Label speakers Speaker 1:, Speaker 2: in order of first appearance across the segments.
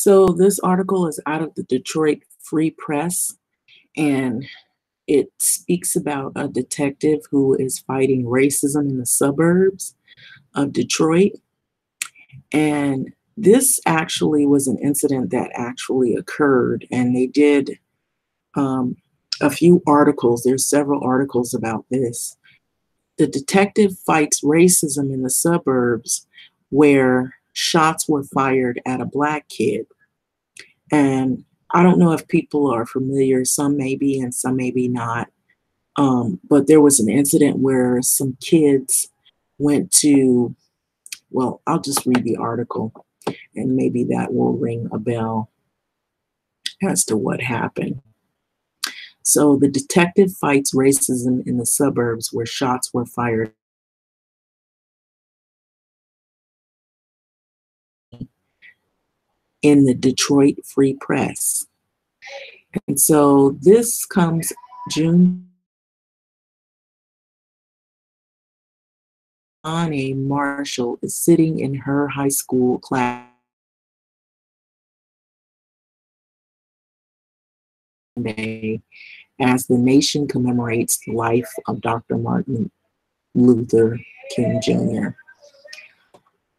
Speaker 1: So this article is out of the Detroit Free Press, and it speaks about a detective who is fighting racism in the suburbs of Detroit. And this actually was an incident that actually occurred, and they did um, a few articles. There's several articles about this. The detective fights racism in the suburbs where shots were fired at a black kid. And I don't know if people are familiar, some may be and some maybe not. But there was an incident where some kids went to, well, I'll just read the article and maybe that will ring a bell as to what happened. So the detective fights racism in the suburbs where shots were fired in the Detroit Free Press. And so this comes June. Annie Marshall is sitting in her high school class day as the nation commemorates the life of Dr. Martin Luther King Jr.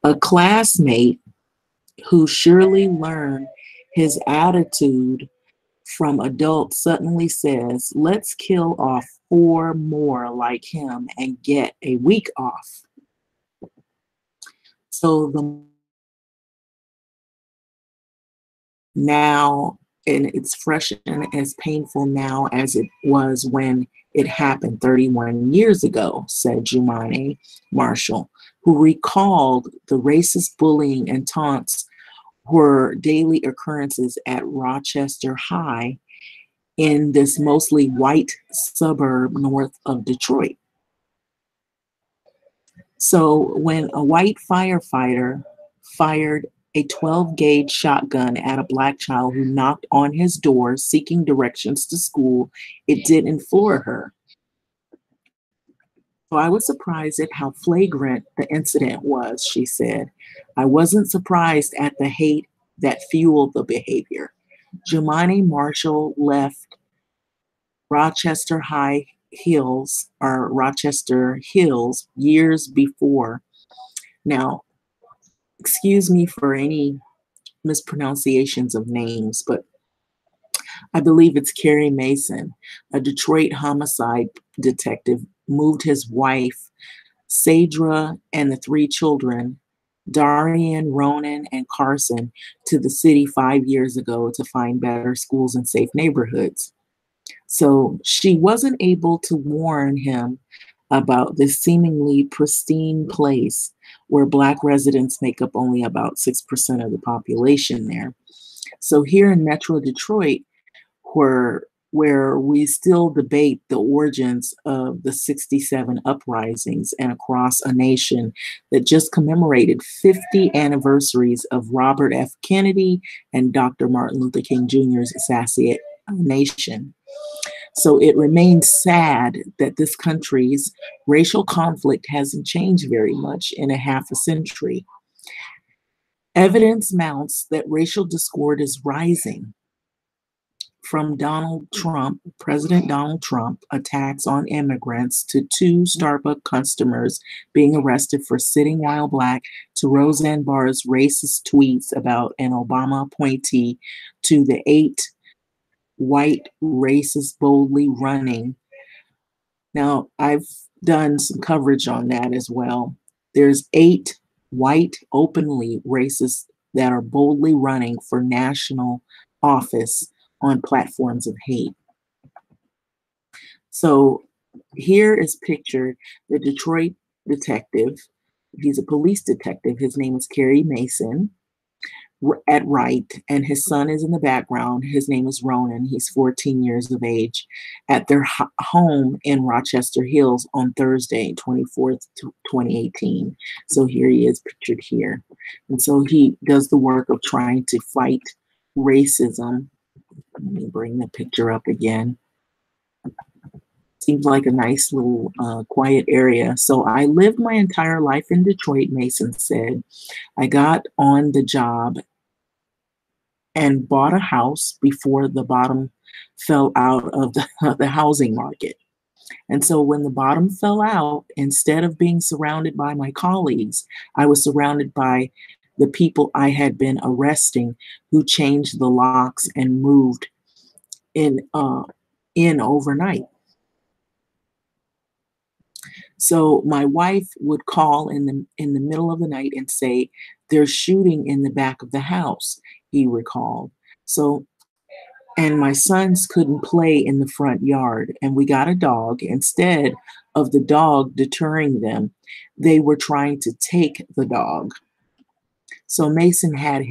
Speaker 1: A classmate who surely learned his attitude from adults suddenly says, "Let's kill off 4 more like him and get a week off." So the now, and it's fresh and as painful now as it was when it happened 31 years ago, said Jumane Marshall, who recalled the racist bullying and taunts were daily occurrences at Rochester High in this mostly white suburb north of Detroit. So when a white firefighter fired a 12-gauge shotgun at a black child who knocked on his door seeking directions to school, it didn't floor her. So I was surprised at how flagrant the incident was, she said. I wasn't surprised at the hate that fueled the behavior. Jumane Marshall left Rochester Hills years before. Now, excuse me for any mispronunciations of names, but I believe it's Kerry Mason, a Detroit homicide detective, moved his wife, Sadra, and the 3 children, Darian, Ronan, and Carson, to the city 5 years ago to find better schools and safe neighborhoods. So she wasn't able to warn him about this seemingly pristine place where Black residents make up only about 6% of the population there. So here in Metro Detroit, where we still debate the origins of the 67 uprisings and across a nation that just commemorated 50 anniversaries of Robert F. Kennedy and Dr. Martin Luther King Jr.'s assassination. So it remains sad that this country's racial conflict hasn't changed very much in a half a century. Evidence mounts that racial discord is rising, from President Donald Trump, attacks on immigrants, to 2 Starbucks customers being arrested for sitting while black, to Roseanne Barr's racist tweets about an Obama appointee, to the 8 white racists boldly running. Now, I've done some coverage on that as well. There's 8 white openly racists that are boldly running for national office on platforms of hate. So here is pictured the Detroit detective. He's a police detective. His name is Kerry Mason at right, and his son is in the background. His name is Ronan. He's 14 years of age at their home in Rochester Hills on Thursday, 24th, 2018. So here he is pictured here. And so he does the work of trying to fight racism. Let me bring the picture up again. Seems like a nice little quiet area. So I lived my entire life in Detroit, Mason said. I got on the job and bought a house before the bottom fell out of the housing market. And so when the bottom fell out, instead of being surrounded by my colleagues, I was surrounded by the people I had been arresting who changed the locks and moved in overnight. So my wife would call in the middle of the night and say, "There's shooting in the back of the house," he recalled. So and my sons couldn't play in the front yard, and we got a dog. Instead of the dog deterring them, they were trying to take the dog. So Mason had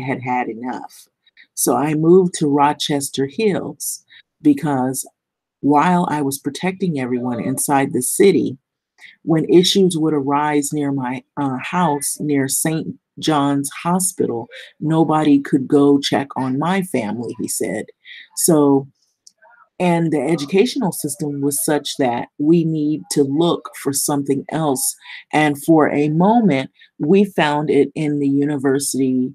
Speaker 1: enough. So I moved to Rochester Hills because while I was protecting everyone inside the city, when issues would arise near my house near St. John's Hospital, nobody could go check on my family, he said. So, and the educational system was such that we need to look for something else. And for a moment, we found it in the University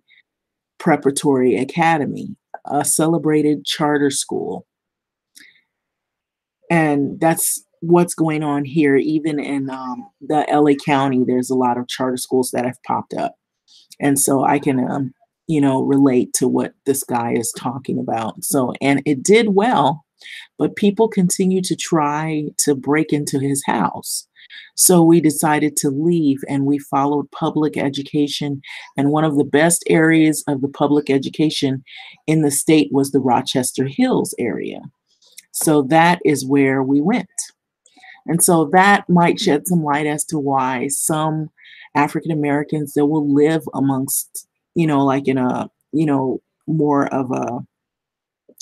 Speaker 1: Preparatory Academy, a celebrated charter school. And that's what's going on here. Even in the LA County, there's a lot of charter schools that have popped up. And so I can, relate to what this guy is talking about. So, and it did well, but people continue to try to break into his house. So we decided to leave and we followed public education. And one of the best areas of the public education in the state was the Rochester Hills area. So that is where we went. And so that might shed some light as to why some African Americans that will live amongst, like in a, more of a,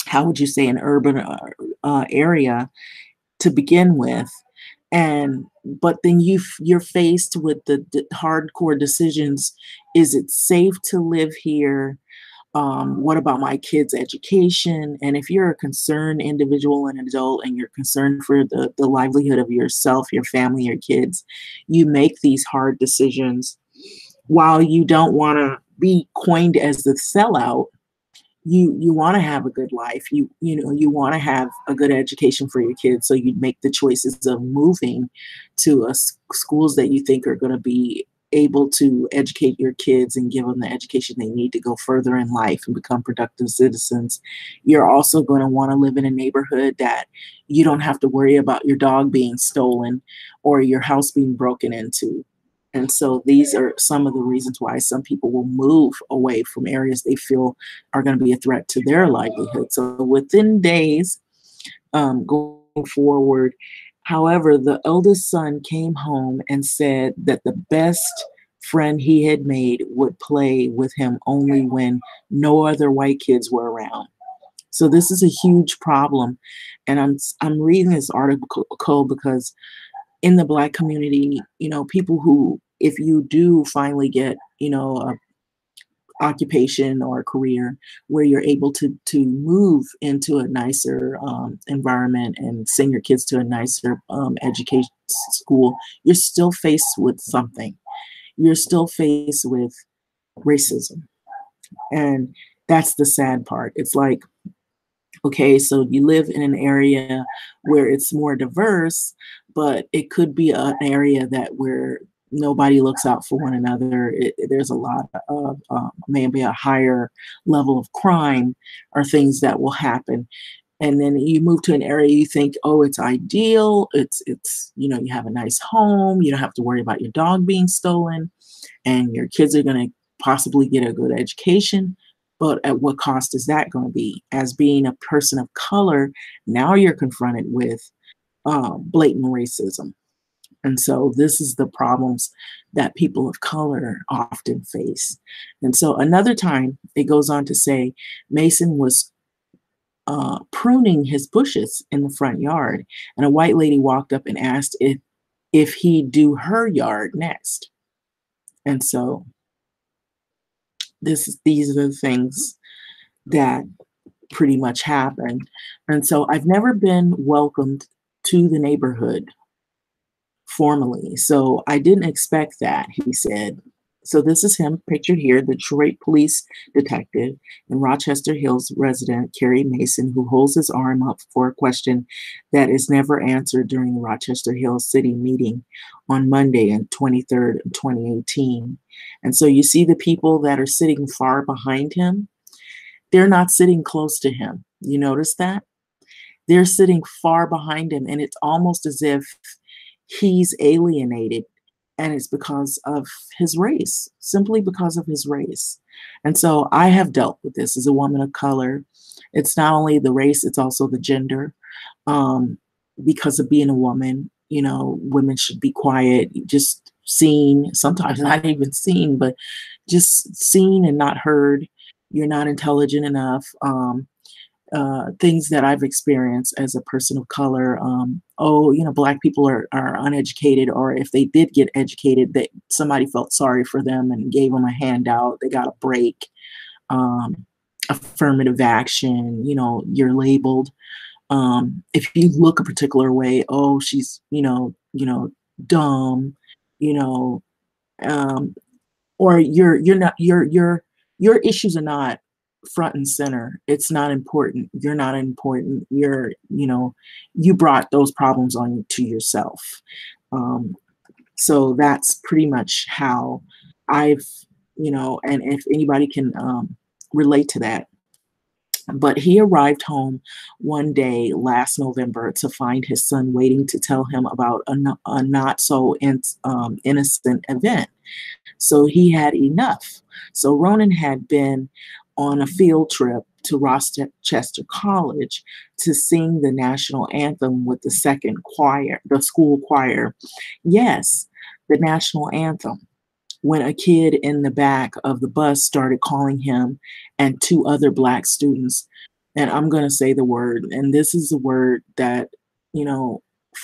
Speaker 1: how would you say, an urban area to begin with. And but then you're faced with the hardcore decisions. Is it safe to live here? What about my kids' education? And if you're a concerned individual and adult and you're concerned for the livelihood of yourself, your family, your kids, you make these hard decisions. While you don't want to be coined as the sellout, you want to have a good life. You want to have a good education for your kids. So you make the choices of moving to schools that you think are going to be able to educate your kids and give them the education they need to go further in life and become productive citizens. You're also going to want to live in a neighborhood that you don't have to worry about your dog being stolen or your house being broken into. And so these are some of the reasons why some people will move away from areas they feel are going to be a threat to their livelihood. So within days, going forward, however, the eldest son came home and said that the best friend he had made would play with him only when no other white kids were around. So this is a huge problem. And I'm reading this article because in the Black community, people who, if you do finally get, a occupation or a career where you're able to move into a nicer environment and send your kids to a nicer education school, you're still faced with something. You're still faced with racism. And that's the sad part. It's like, okay, so you live in an area where it's more diverse, but it could be an area that where nobody looks out for one another. There's a lot of maybe a higher level of crime or things that will happen. And then you move to an area you think, oh, it's ideal. It's you have a nice home. You don't have to worry about your dog being stolen, and your kids are going to possibly get a good education. But at what cost is that going to be? As being a person of color, now you're confronted with blatant racism. And so this is the problems that people of color often face. And so another time, it goes on to say, Mason was pruning his bushes in the front yard, and a white lady walked up and asked if he'd do her yard next. And so these are the things that pretty much happen. And so I've never been welcomed to the neighborhood formally. So I didn't expect that, he said. So this is him pictured here, the Detroit police detective and Rochester Hills resident Kerry Mason, who holds his arm up for a question that is never answered during the Rochester Hills City meeting on Monday and 23rd, 2018. And so you see the people that are sitting far behind him, they're not sitting close to him. You notice that? They're sitting far behind him, and it's almost as if he's alienated, and it's because of his race, simply because of his race. And so I have dealt with this as a woman of color. It's not only the race, it's also the gender. Um, because of being a woman, women should be quiet, just seen, sometimes not even seen, but just seen and not heard. You're not intelligent enough. Things that I've experienced as a person of color. Black people are uneducated, or if they did get educated, that somebody felt sorry for them and gave them a handout. They got a break. Affirmative action. You're labeled. If you look a particular way, oh, she's dumb. You know, um, or you're not your issues are not front and center. It's not important. You're not important. You brought those problems on to yourself. So that's pretty much how I've, and if anybody can relate to that. But he arrived home one day last November to find his son waiting to tell him about a not so innocent event. So he had enough. So Ronan had been on a field trip to Rochester College to sing the national anthem with the second choir, the school choir. Yes, the national anthem. When a kid in the back of the bus started calling him and two other Black students, and I'm going to say the word, and this is a word that,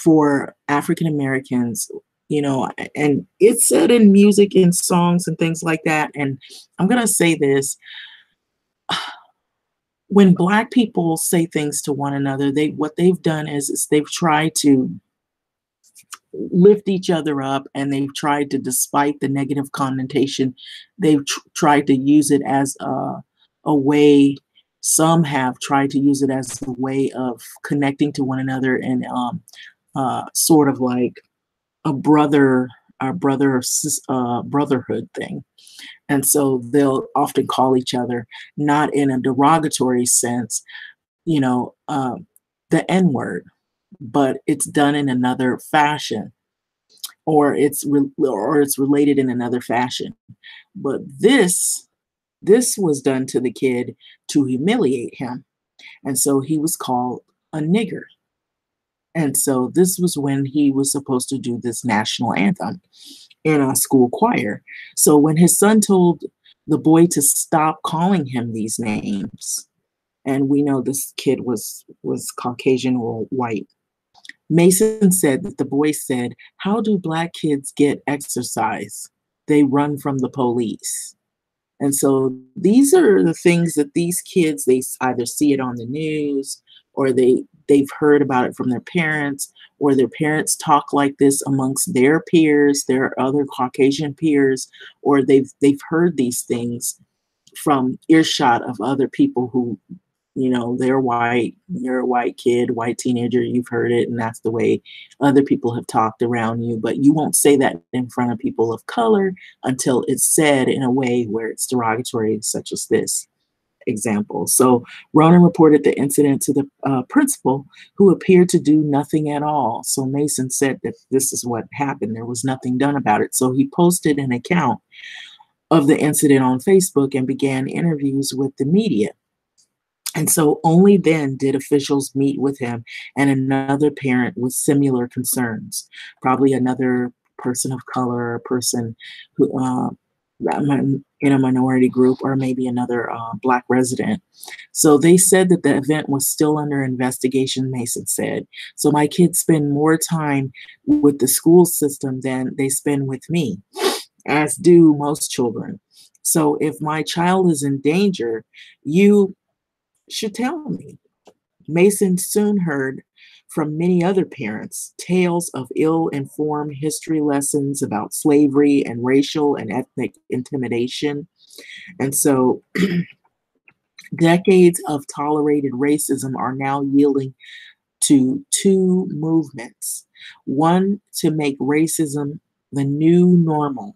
Speaker 1: for African Americans, and it's said in music and songs and things like that. And I'm going to say this: when Black people say things to one another, what they've done is they've tried to lift each other up, and they've tried to, despite the negative connotation, they've tried to use it as a way. Some have tried to use it as a way of connecting to one another, and sort of like a brotherhood thing. And so they'll often call each other, not in a derogatory sense, the N word, but it's done in another fashion, or it's related in another fashion. But this was done to the kid to humiliate him, and so he was called a nigger. And so this was when he was supposed to do this national anthem in a school choir. So when his son told the boy to stop calling him these names, and we know this kid was Caucasian or white, Mason said that the boy said, "How do Black kids get exercise? They run from the police." And so these are the things that these kids, they either see it on the news, or they've heard about it from their parents, or their parents talk like this amongst their peers, their other Caucasian peers, or they've heard these things from earshot of other people who, they're white, you're a white kid, white teenager, you've heard it, and that's the way other people have talked around you. But you won't say that in front of people of color until it's said in a way where it's derogatory, such as this example. So Ronan reported the incident to the principal, who appeared to do nothing at all. So Mason said that this is what happened. There was nothing done about it. So he posted an account of the incident on Facebook and began interviews with the media. And so only then did officials meet with him and another parent with similar concerns, probably another person of color, a person who in a minority group, or maybe another Black resident. So they said that the event was still under investigation, Mason said. So my kids spend more time with the school system than they spend with me, as do most children. So if my child is in danger, you should tell me. Mason soon heard from many other parents, tales of ill-informed history lessons about slavery and racial and ethnic intimidation. And so decades of tolerated racism are now yielding to two movements. One to make racism the new normal,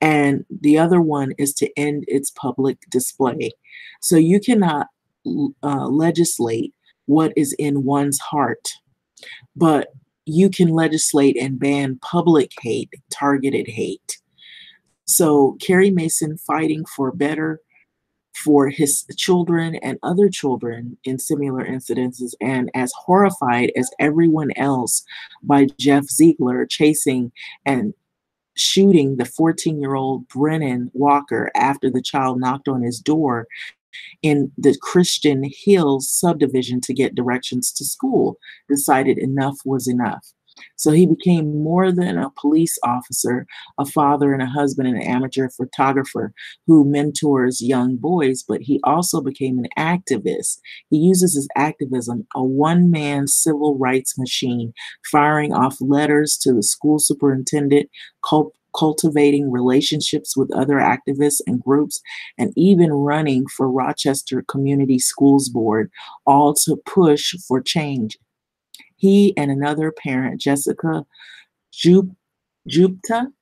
Speaker 1: and the other one is to end its public display. So you cannot legislate what is in one's heart, but you can legislate and ban public hate, targeted hate. So Carrie Mason fighting for better for his children and other children in similar incidences, and as horrified as everyone else by Jeff Ziegler chasing and shooting the 14-year-old Brennan Walker after the child knocked on his door in the Christian Hills subdivision to get directions to school, decided enough was enough. So he became more than a police officer, a father and a husband and an amateur photographer who mentors young boys, but he also became an activist. He uses his activism, a one-man civil rights machine, firing off letters to the school superintendent, cultivating relationships with other activists and groups, and even running for Rochester Community Schools Board, all to push for change. He and another parent, Jessica Jupta,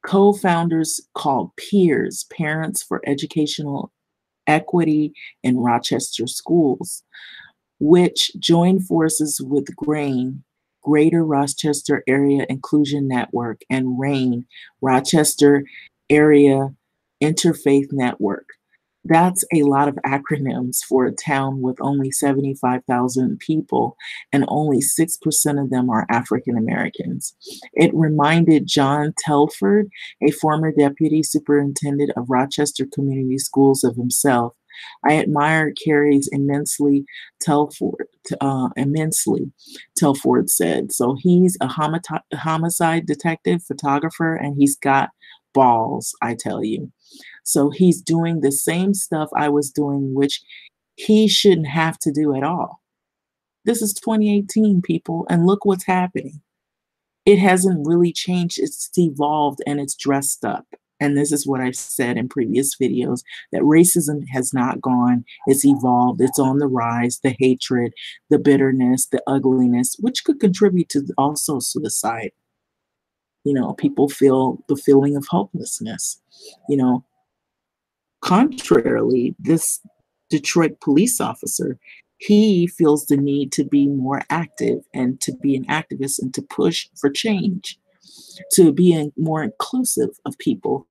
Speaker 1: co-founders called Peers, Parents for Educational Equity in Rochester Schools, which joined forces with GRAIN, Greater Rochester Area Inclusion Network, and RAIN, Rochester Area Interfaith Network. That's a lot of acronyms for a town with only 75,000 people, and only 6% of them are African Americans. It reminded John Telford, a former deputy superintendent of Rochester Community Schools, of himself. I admire Carrie's immensely, Telford said. So he's a homicide detective, photographer, and he's got balls, I tell you. So he's doing the same stuff I was doing, which he shouldn't have to do at all. This is 2018, people, and look what's happening. It hasn't really changed. It's evolved and it's dressed up. And this is what I've said in previous videos, that racism has not gone. It's evolved. It's on the rise. The hatred, the bitterness, the ugliness, which could contribute to also suicide. You know, people feel the feeling of hopelessness. You know, contrarily, this Detroit police officer, he feels the need to be more active and to be an activist and to push for change, to be more inclusive of people.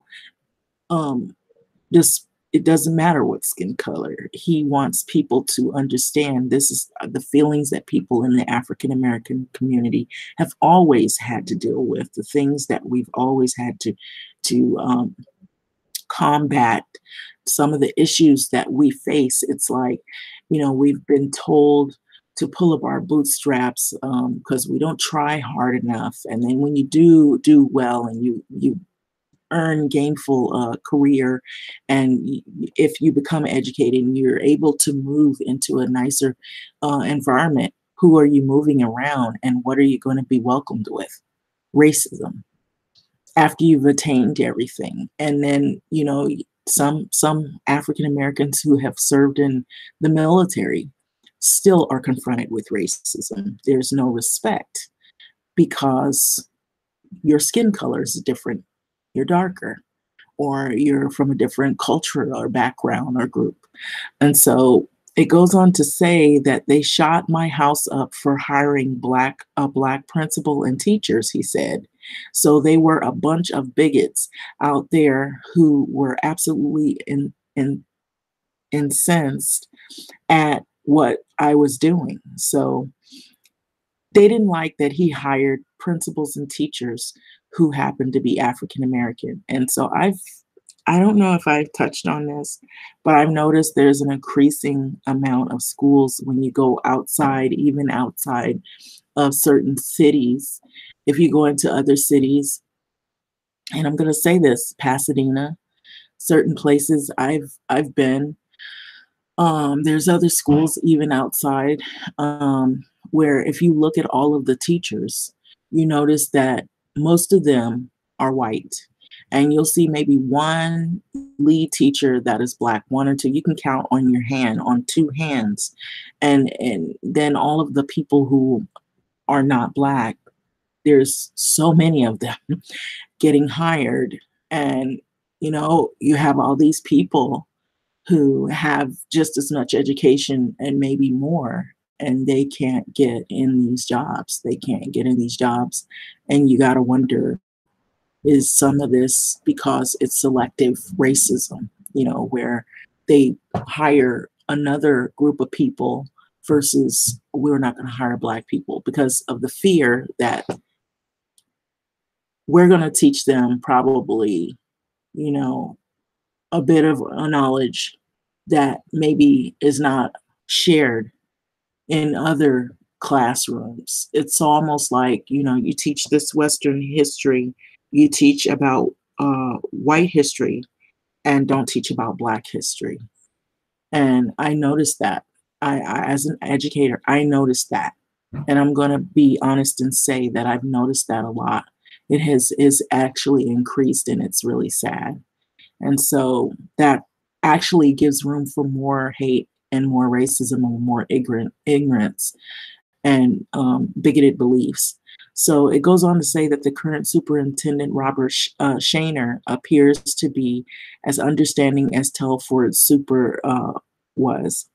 Speaker 1: Just it doesn't matter what skin color. He wants people to understand this is the feelings that people in the African American community have always had to deal with, the things that we've always had to combat, some of the issues that we face. It's like, you know, we've been told to pull up our bootstraps because we don't try hard enough. And then when you do well and you earn gainful career, and if you become educated and you're able to move into a nicer environment, who are you moving around and what are you going to be welcomed with? Racism. After you've attained everything. And then, you know, some African Americans who have served in the military still are confronted with racism. There's no respect because your skin color is different. You're darker, or you're from a different culture or background or group. And so it goes on to say that they shot my house up for hiring a black principal and teachers, he said. So they were a bunch of bigots out there who were absolutely incensed at what I was doing. So they didn't like that he hired principals and teachers who happened to be African American. And so I don't know if I've touched on this, but I've noticed there's an increasing amount of schools when you go outside, even outside of certain cities. If you go into other cities, and I'm going to say this, Pasadena, certain places I've been, there's other schools even outside where if you look at all of the teachers, you notice that most of them are white. And you'll see maybe one lead teacher that is black, one or two. You can count on your hand, on two hands. And then all of the people who are not black, there's so many of them getting hired. And, you have all these people who have just as much education and maybe more, and they can't get in these jobs. They can't get in these jobs. And you got to wonder, is some of this because it's selective racism, where they hire another group of people versus we're not going to hire black people because of the fear that we're going to teach them probably, you know, a bit of a knowledge that maybe is not shared in other classrooms. It's almost like, you teach this Western history, you teach about white history, and don't teach about Black history. And I noticed that. As an educator, I noticed that. And I'm going to be honest and say that I've noticed that a lot. It has is actually increased, and it's really sad. And so that actually gives room for more hate and more racism and more ignorance and bigoted beliefs. So it goes on to say that the current superintendent, Robert Shaner, appears to be as understanding as Telford Super was.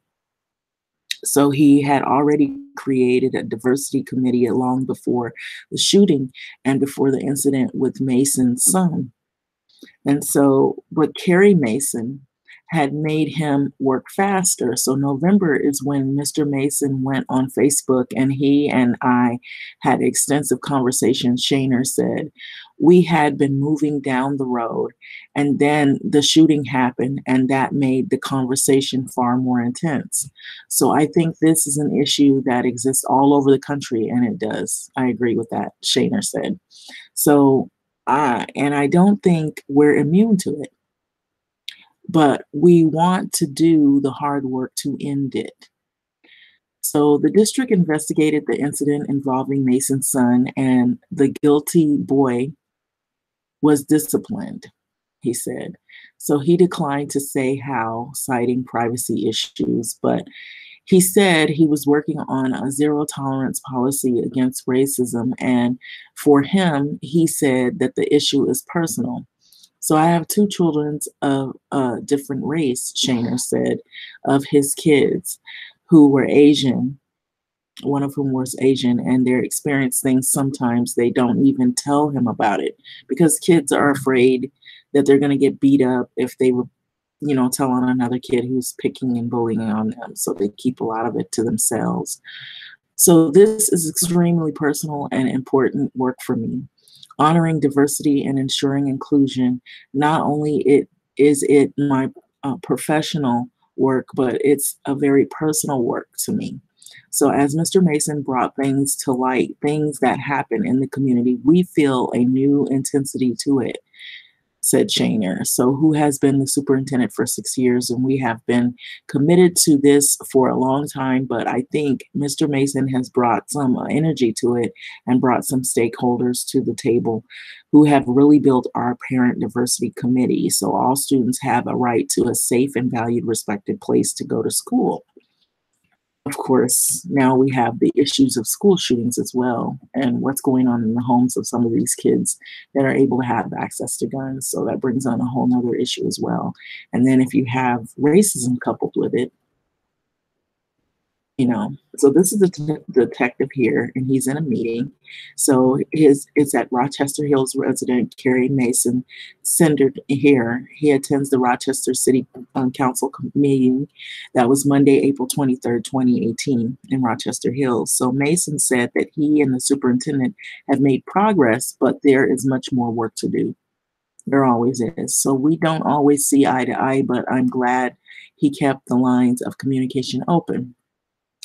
Speaker 1: So he had already created a diversity committee long before the shooting and before the incident with Mason's son. And so, but Carrie Mason had made him work faster. So November is when Mr. Mason went on Facebook, and he and I had extensive conversations. Shaner said, we had been moving down the road, and then the shooting happened, and that made the conversation far more intense. So I think this is an issue that exists all over the country, and it does. I agree with that, Shaner said. So and I don't think we're immune to it, but we want to do the hard work to end it. So the district investigated the incident involving Mason's son, and the guilty boy was disciplined, he said. So he declined to say how, citing privacy issues, but he said he was working on a zero tolerance policy against racism. And for him, he said that the issue is personal. So I have two children of a different race, Shaner said, of his kids who were Asian, one of whom was Asian, and they're experiencing things sometimes they don't even tell him about it because kids are afraid that they're going to get beat up if they were, tell on another kid who's picking and bullying on them. So they keep a lot of it to themselves. So this is extremely personal and important work for me. Honoring diversity and ensuring inclusion, not only is it my professional work, but it's a very personal work to me. So as Mr. Mason brought things to light, things that happen in the community, we feel a new intensity to it, said Shaner, so who has been the superintendent for 6 years, and we have been committed to this for a long time, but I think Mr. Mason has brought some energy to it and brought some stakeholders to the table who have really built our parent diversity committee, so all students have a right to a safe and valued, respected place to go to school. Of course, now we have the issues of school shootings as well, and what's going on in the homes of some of these kids that are able to have access to guns. So that brings on a whole nother issue as well. And then if you have racism coupled with it, so this is the detective here, and he's in a meeting. So it's at Rochester Hills resident Carrie Mason centered here. He attends the Rochester City Council meeting that was Monday, April 23rd, 2018 in Rochester Hills. So Mason said that he and the superintendent have made progress, but there is much more work to do. There always is. So we don't always see eye to eye, but I'm glad he kept the lines of communication open.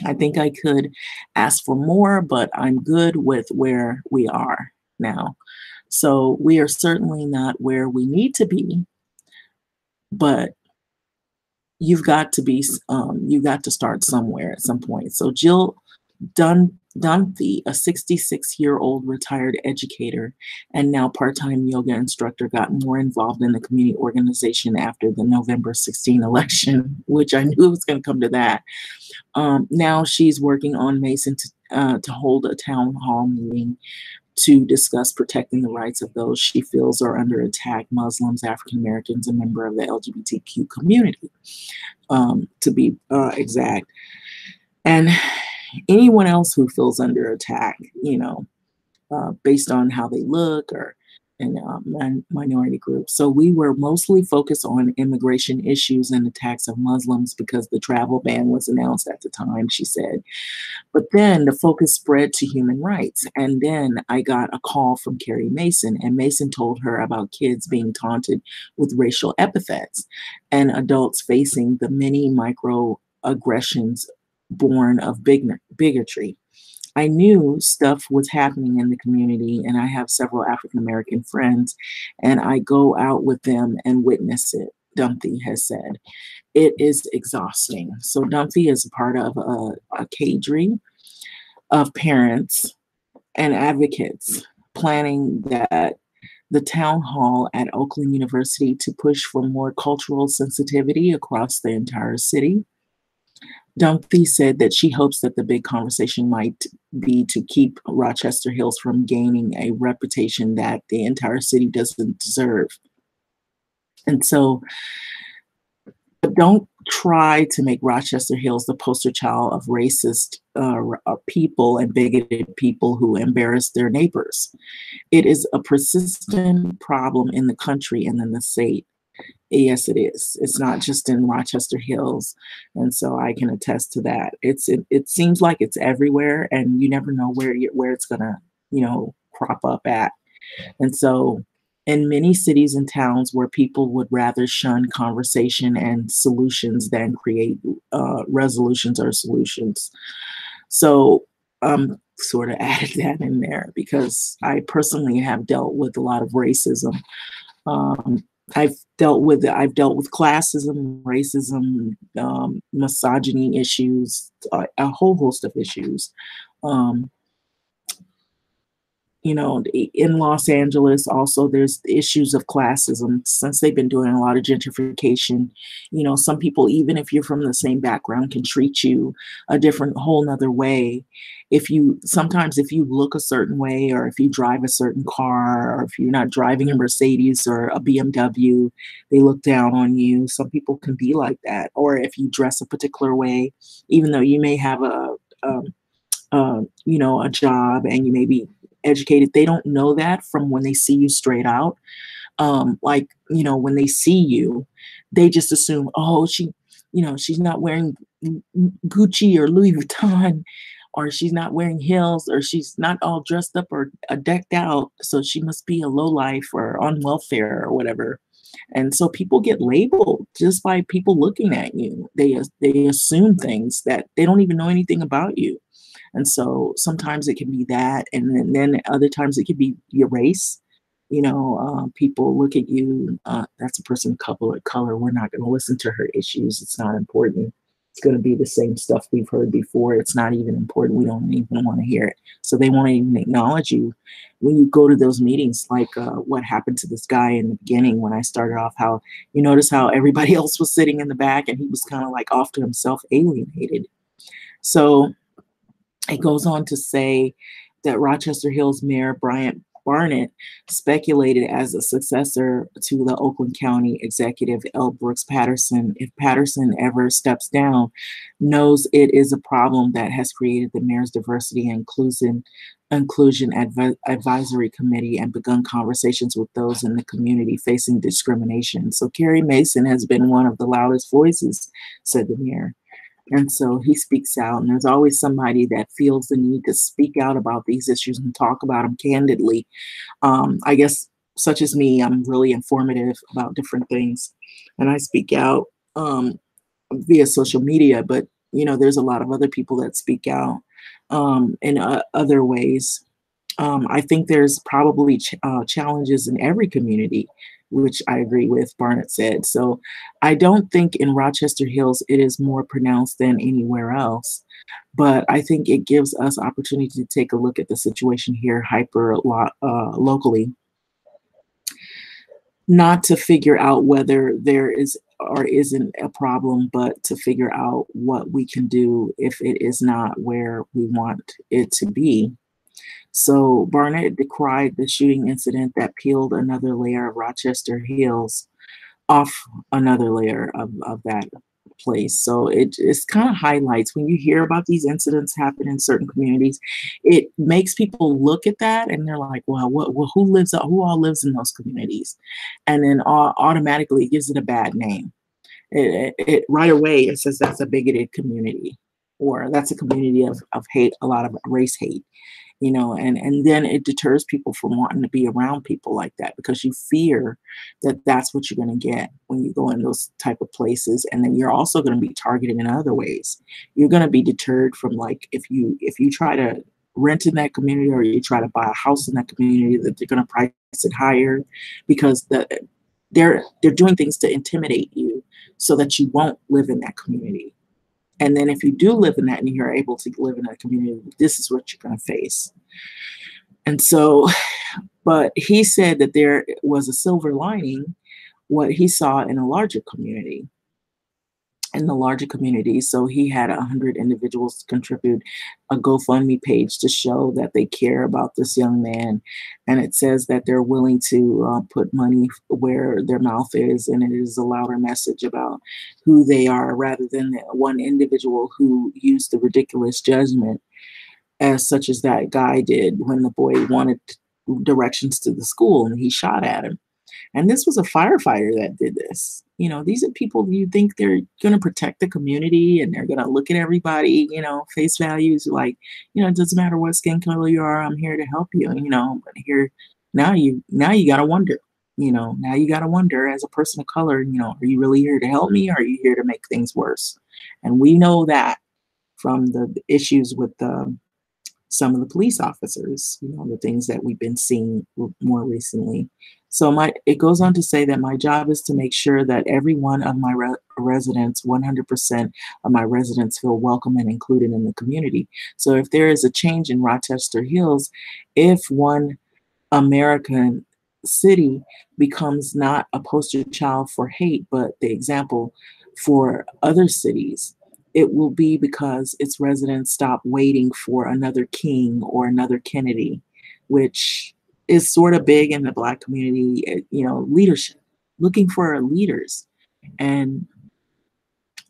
Speaker 1: I think I could ask for more, but I'm good with where we are now. So we are certainly not where we need to be, but you've got to start somewhere at some point. So Jill Dunphy, a 66-year-old retired educator and now part-time yoga instructor, got more involved in the community organization after the November 16 election, which I knew it was going to come to that. Now she's working on Mason to hold a town hall meeting to discuss protecting the rights of those she feels are under attack: Muslims, African Americans, and member of the LGBTQ community, to be exact. And anyone else who feels under attack, based on how they look or in minority groups. So we were mostly focused on immigration issues and attacks of Muslims because the travel ban was announced at the time, she said. But then the focus spread to human rights. And then I got a call from Carrie Mason, and Mason told her about kids being taunted with racial epithets and adults facing the many microaggressions born of bigotry. I knew stuff was happening in the community, and I have several African American friends, and I go out with them and witness it, Dumphy has said. It is exhausting. So Dumphy is a part of a cadre of parents and advocates planning that the town hall at Oakland University to push for more cultural sensitivity across the entire city. Dunphy said that she hopes that the big conversation might be to keep Rochester Hills from gaining a reputation that the entire city doesn't deserve. And so don't try to make Rochester Hills the poster child of racist people and bigoted people who embarrass their neighbors. It is a persistent problem in the country and in the state. Yes, it is. It's not just in Rochester Hills. And so I can attest to that. It seems like it's everywhere, and you never know where it's gonna, crop up at. And so in many cities and towns where people would rather shun conversation and solutions than create resolutions or solutions. So sort of added that in there because I personally have dealt with a lot of racism. I've dealt with classism, racism, misogyny issues, a whole host of issues. In Los Angeles, also, there's issues of classism since they've been doing a lot of gentrification. Some people, even if you're from the same background, can treat you a whole nother way. Sometimes if you look a certain way, or if you drive a certain car, or if you're not driving a Mercedes or a BMW, they look down on you. Some people can be like that. Or if you dress a particular way, even though you may have a job and you may be educated, they don't know that from when they see you straight out. When they see you, they just assume, oh, she's not wearing Gucci or Louis Vuitton, or she's not wearing heels, or she's not all dressed up or decked out, so she must be a lowlife or on welfare or whatever. And so people get labeled just by people looking at you. They assume things that they don't even know anything about you. And so sometimes it can be that, and then other times it can be your race. People look at you, that's a person of color. We're not going to listen to her issues. It's not important. It's going to be the same stuff we've heard before. It's not even important. We don't even want to hear it. So they won't even acknowledge you when you go to those meetings, like what happened to this guy in the beginning when I started off, how you notice how everybody else was sitting in the back and he was kind of like off to himself, alienated. So it goes on to say that Rochester Hills Mayor Bryant Barnett speculated as a successor to the Oakland County Executive L. Brooks Patterson, if Patterson ever steps down, knows it is a problem that has created the mayor's diversity and inclusion advisory committee and begun conversations with those in the community facing discrimination. So Carrie Mason has been one of the loudest voices, said the mayor. And so he speaks out, and there's always somebody that feels the need to speak out about these issues and talk about them candidly. I guess, such as me, I'm really informative about different things, and I speak out via social media, but there's a lot of other people that speak out in other ways. I think there's probably challenges in every community, which I agree with, Barnett said. So I don't think in Rochester Hills it is more pronounced than anywhere else. But I think it gives us opportunity to take a look at the situation here locally, not to figure out whether there is or isn't a problem, but to figure out what we can do if it is not where we want it to be. So Barnett decried the shooting incident that peeled another layer of Rochester Hills off another layer of that place. So it just kind of highlights when you hear about these incidents happen in certain communities, it makes people look at that and they're like, well, who all lives in those communities? And then automatically it gives it a bad name. It right away it says that's a bigoted community, or that's a community of hate, a lot of race hate, and then it deters people from wanting to be around people like that because you fear that that's what you're going to get when you go in those type of places, and then you're also going to be targeted in other ways. You're going to be deterred from, like, if you try to rent in that community or you try to buy a house in that community, that they're going to price it higher because they're doing things to intimidate you so that you won't live in that community. And then if you do live in that and you're able to live in that community, this is what you're going to face. And so, but he said that there was a silver lining, what he saw in a larger community, in the larger community. So he had 100 individuals contribute a GoFundMe page to show that they care about this young man. And it says that they're willing to put money where their mouth is, and it is a louder message about who they are rather than the one individual who used the ridiculous judgment as such as that guy did when the boy wanted directions to the school and he shot at him. And this was a firefighter that did this. These are people you think they're going to protect the community and they're going to look at everybody, face values like, it doesn't matter what skin color you are, I'm here to help you. But here, now you got to wonder, now you got to wonder as a person of color, are you really here to help me or are you here to make things worse? And we know that from the issues with some of the police officers, the things that we've been seeing more recently. So it goes on to say that my job is to make sure that every one of my residents, 100% of my residents, feel welcome and included in the community. So if there is a change in Rochester Hills, if one American city becomes not a poster child for hate, but the example for other cities, it will be because its residents stop waiting for another King or another Kennedy, which is sort of big in the Black community, leadership, looking for leaders. And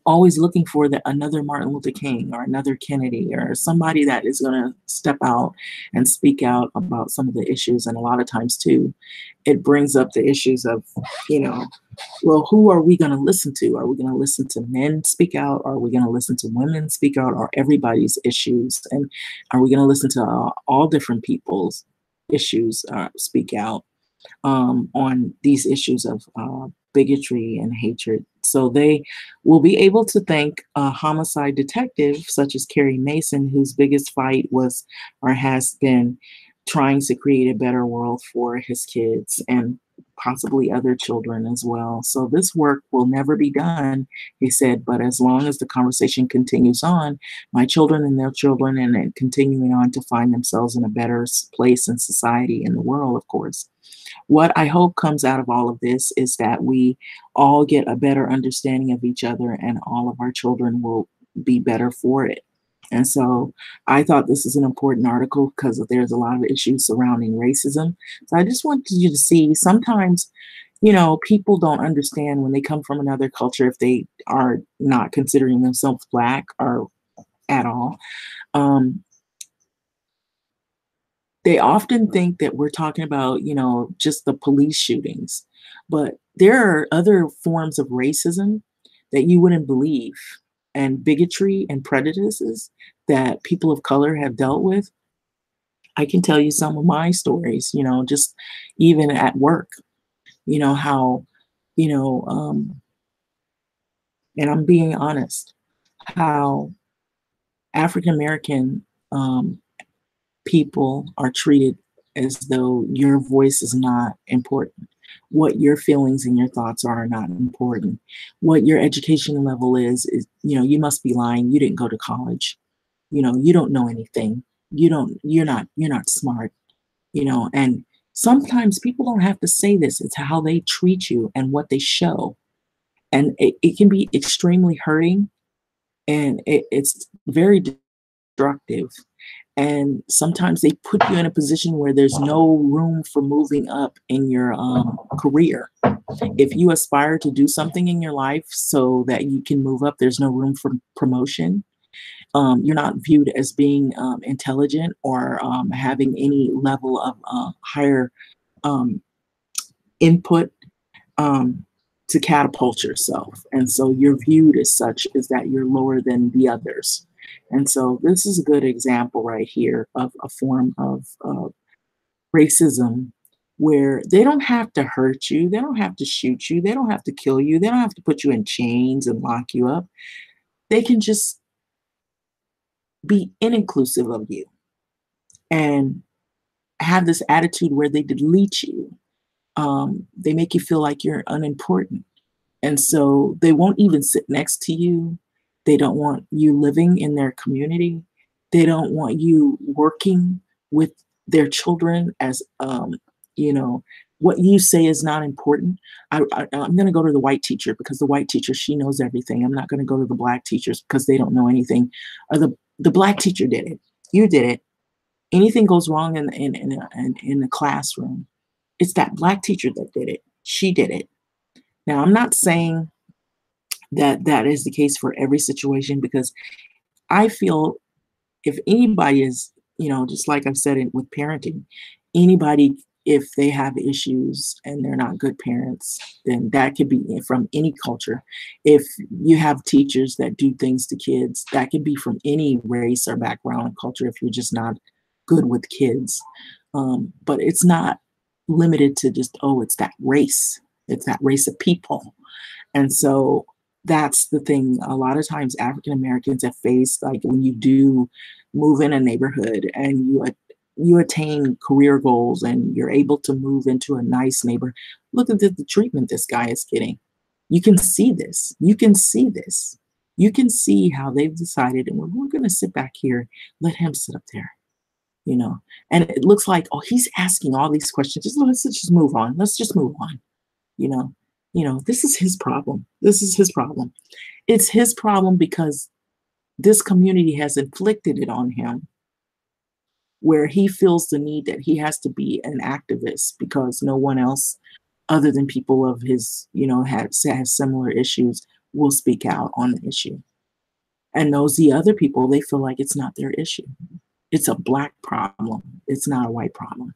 Speaker 1: always looking for another Martin Luther King or another Kennedy or somebody that is going to step out and speak out about some of the issues. And a lot of times too, it brings up the issues of, well, who are we going to listen to? Are we going to listen to men speak out? Are we going to listen to women speak out? Or everybody's issues? And are we going to listen to all different people's issues speak out on these issues of bigotry and hatred? So they will be able to thank a homicide detective such as Carrie Mason, whose biggest fight was or has been trying to create a better world for his kids and possibly other children as well. So this work will never be done, he said, but as long as the conversation continues on, my children and their children, and then continuing on to find themselves in a better place in society and the world, of course. What I hope comes out of all of this is that we all get a better understanding of each other and all of our children will be better for it. And so I thought this is an important article because there's a lot of issues surrounding racism. So I just wanted you to see sometimes, people don't understand when they come from another culture if they are not considering themselves Black or at all. They often think that we're talking about, just the police shootings, but there are other forms of racism that you wouldn't believe, and bigotry and prejudices that people of color have dealt with. I can tell you some of my stories, just even at work, how, you know, um, and I'm being honest, how African American people are treated as though your voice is not important. what your feelings and your thoughts are not important. What your education level is, you must be lying. You didn't go to college. You don't know anything. You're not smart, and sometimes people don't have to say this. It's how they treat you and what they show. And it can be extremely hurting, and it's very destructive. And sometimes they put you in a position where there's no room for moving up in your career. If you aspire to do something in your life so that you can move up, there's no room for promotion. You're not viewed as being intelligent or having any level of higher um, input um, to catapult yourself. And so you're viewed as such as that you're lower than the others. And so this is a good example right here of a form of racism where they don't have to hurt you, they don't have to shoot you, they don't have to kill you, they don't have to put you in chains and lock you up. They can just be inclusive of you and have this attitude where they delete you. They make you feel like you're unimportant. And so they won't even sit next to you. They don't want you living in their community. They don't want you working with their children as, you know, what you say is not important. I'm going to go to the white teacher because the white teacher, she knows everything. I'm not going to go to the black teachers because they don't know anything. Or the black teacher did it. You did it. Anything goes wrong in the classroom, it's that black teacher that did it. She did it. Now, I'm not saying that that is the case for every situation because I feel if anybody is, just like I've said it with parenting, anybody, if they have issues and they're not good parents, then that could be from any culture. If you have teachers that do things to kids, that could be from any race or background and culture if you're just not good with kids. But it's not limited to just, oh, it's that race. It's that race of people. And so that's the thing. A lot of times African Americans have faced, like when you do move in a neighborhood and you attain career goals and you're able to move into a nice neighborhood. Look at the treatment this guy is getting. You can see this. You can see this. You can see how they've decided, and we're going to sit back here, let him sit up there, and it looks like, oh, he's asking all these questions. Let's just move on. Let's just move on. You know, this is his problem. This is his problem. It's his problem because this community has inflicted it on him, where he feels the need that he has to be an activist because no one else other than people of his, has similar issues will speak out on the issue. And the other people, they feel like it's not their issue. It's a black problem. It's not a white problem.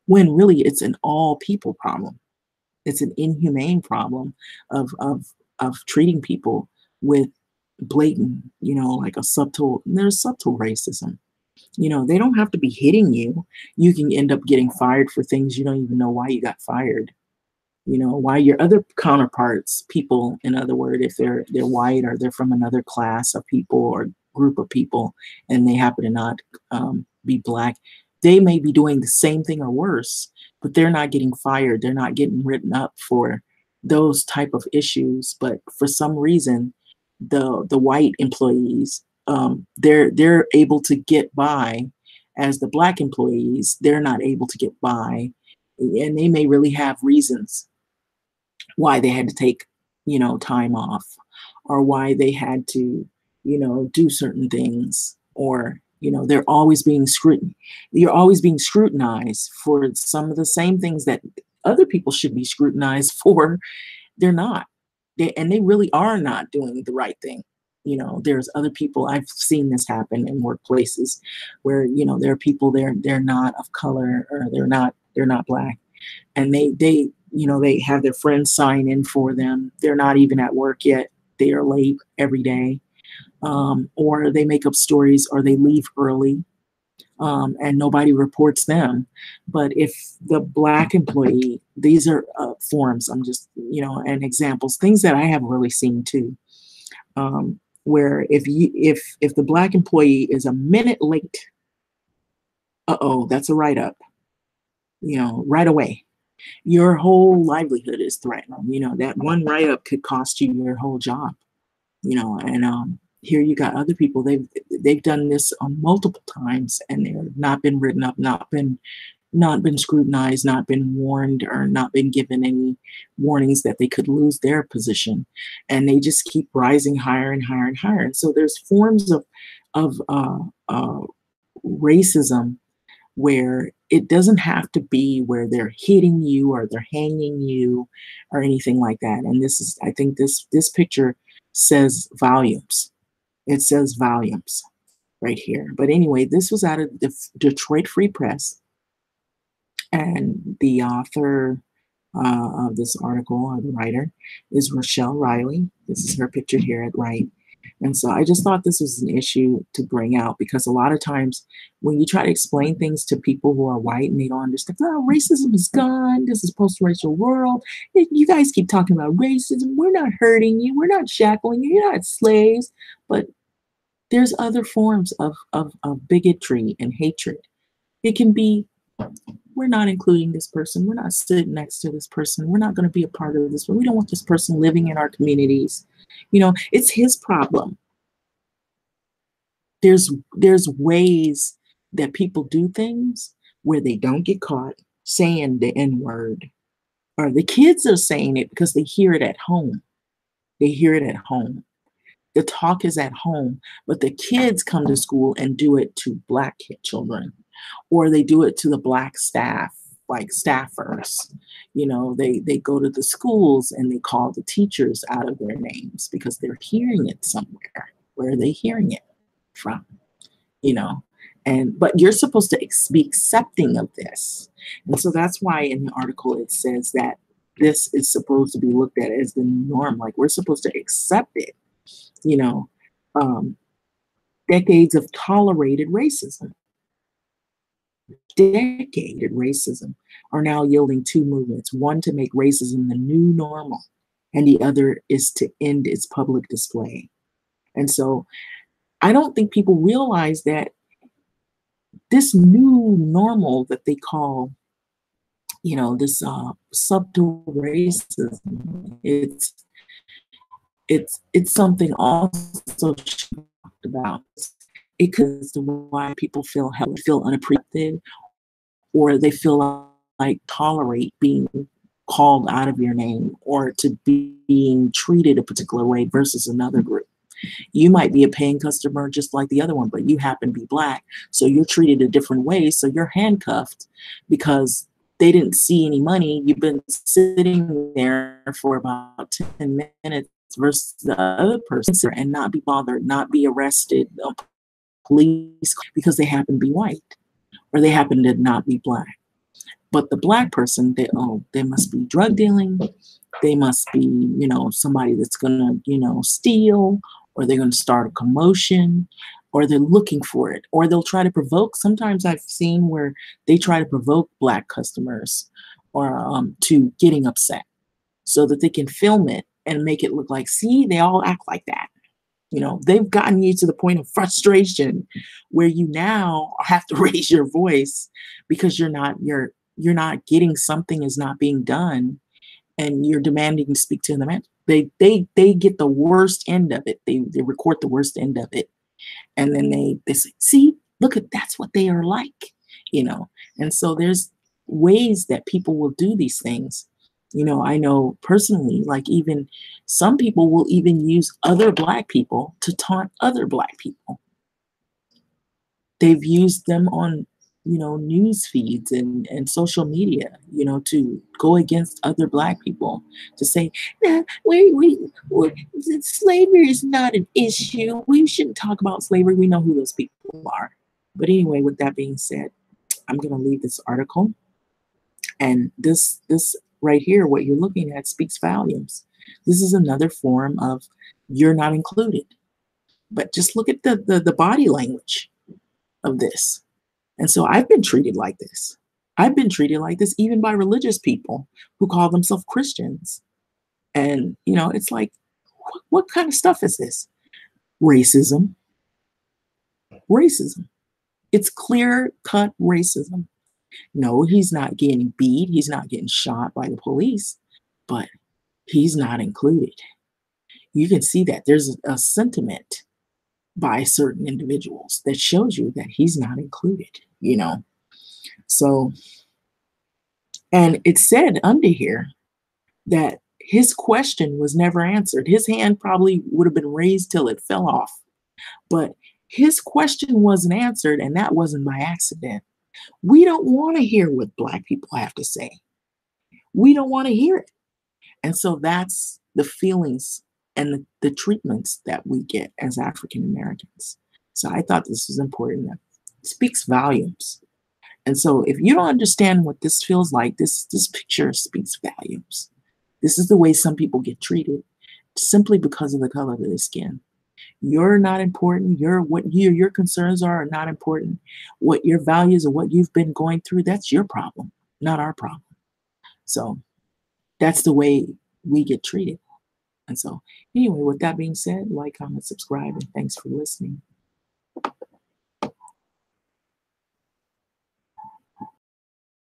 Speaker 1: When really it's an all people problem. It's an inhumane problem of treating people with blatant, like there's subtle racism. They don't have to be hitting you. You can end up getting fired for things you don't even know why you got fired. Why your other counterparts, people, in other words, if they're white or they're from another class of people or group of people, and they happen to not be black, they may be doing the same thing or worse, but they're not getting fired. They're not getting written up for those type of issues. But for some reason, the white employees, they're able to get by, as the black employees, they're not able to get by, and they may really have reasons why they had to take, time off, or why they had to, do certain things, or, they're always being scrutinized. You're always being scrutinized for some of the same things that other people should be scrutinized for. They're not. And they really are not doing the right thing. There's other people, I've seen this happen in workplaces where, there are people they're not of color, or they're not black, and they have their friends sign in for them. They're not even at work yet. They are late every day. Or they make up stories, or they leave early, and nobody reports them. But if the black employee, these are forms, I'm just, and examples, things that I have really seen too, where if the black employee is a minute late, that's a write-up, right away. Your whole livelihood is threatened. That one write-up could cost you your whole job. And here you got other people. They've done this multiple times, and they're not been written up, not been scrutinized, not been warned, or not been given any warnings that they could lose their position, and they just keep rising higher and higher and higher. And so there's forms of racism where it doesn't have to be where they're hitting you or they're hanging you or anything like that. And I think this picture says volumes. It says volumes right here. But anyway, this was out of the Detroit Free Press, and the author of this article, or the writer, is Rochelle Riley. This is her pictured here at right. And so I just thought this was an issue to bring out, because a lot of times when you try to explain things to people who are white and they don't understand, oh, racism is gone. This is post-racial world. You guys keep talking about racism. We're not hurting you. We're not shackling you. You're not slaves. But there's other forms of bigotry and hatred. It can be, we're not including this person. We're not sitting next to this person. We're not going to be a part of this. We don't want this person living in our communities. It's his problem. There's ways that people do things where they don't get caught saying the N-word, or the kids are saying it because they hear it at home. They hear it at home. The talk is at home, but the kids come to school and do it to Black children, or they do it to the Black staff, like staffers. They go to the schools and they call the teachers out of their names because they're hearing it somewhere. Where are they hearing it from? But you're supposed to be accepting of this. And so that's why in the article it says that this is supposed to be looked at as the norm. Like, we're supposed to accept it. Decades of tolerated racism. Decaded racism are now yielding two movements: one to make racism the new normal, and the other is to end its public display. And so I don't think people realize that this new normal that they call, this subtle racism, it's something also talked about. It could be why people feel unappreciated, or they feel like tolerate being called out of your name, or to being treated a particular way versus another group. You might be a paying customer just like the other one, but you happen to be Black, so you're treated a different way. So you're handcuffed because they didn't see any money. You've been sitting there for about 10 minutes versus the other person, and not be bothered, not be arrested, police, because they happen to be white, or they happen to not be Black. But the Black person, they must be drug dealing. They must be, somebody that's gonna, steal, or they're gonna start a commotion, or they're looking for it, or they'll try to provoke. Sometimes I've seen where they try to provoke Black customers or to getting upset so that they can film it and make it look like, see, they all act like that. They've gotten you to the point of frustration where you now have to raise your voice because you're not getting, something is not being done, and you're demanding to speak to them. They get the worst end of it. They record the worst end of it, and then they say, see, look at, that's what they are like. And so there's ways that people will do these things. I know personally, like, even some people will even use other Black people to taunt other Black people. They've used them on, news feeds and social media, to go against other Black people, to say, nah, slavery is not an issue. We shouldn't talk about slavery. We know who those people are. But anyway, with that being said, I'm going to leave this article. And this right here, what you're looking at, speaks volumes. This is another form of you're not included. But just look at the body language of this. And so I've been treated like this. I've been treated like this even by religious people who call themselves Christians. And, it's like, what kind of stuff is this? Racism. Racism. It's clear-cut racism. No, he's not getting beat, he's not getting shot by the police, but he's not included. You can see that there's a sentiment by certain individuals that shows you that he's not included. So, and it said under here that his question was never answered. His hand probably would have been raised till it fell off, but his question wasn't answered, and that wasn't by accident. We don't want to hear what Black people have to say. We don't want to hear it. And so that's the feelings and the treatments that we get as African Americans. So I thought this was important. That speaks volumes. And so if you don't understand what this feels like, this picture speaks volumes. This is the way some people get treated simply because of the color of their skin. You're not important. Your concerns are not important. What your values or what you've been going through, that's your problem, not our problem. So that's the way we get treated. And so anyway, with that being said, like, comment, subscribe, and thanks for listening.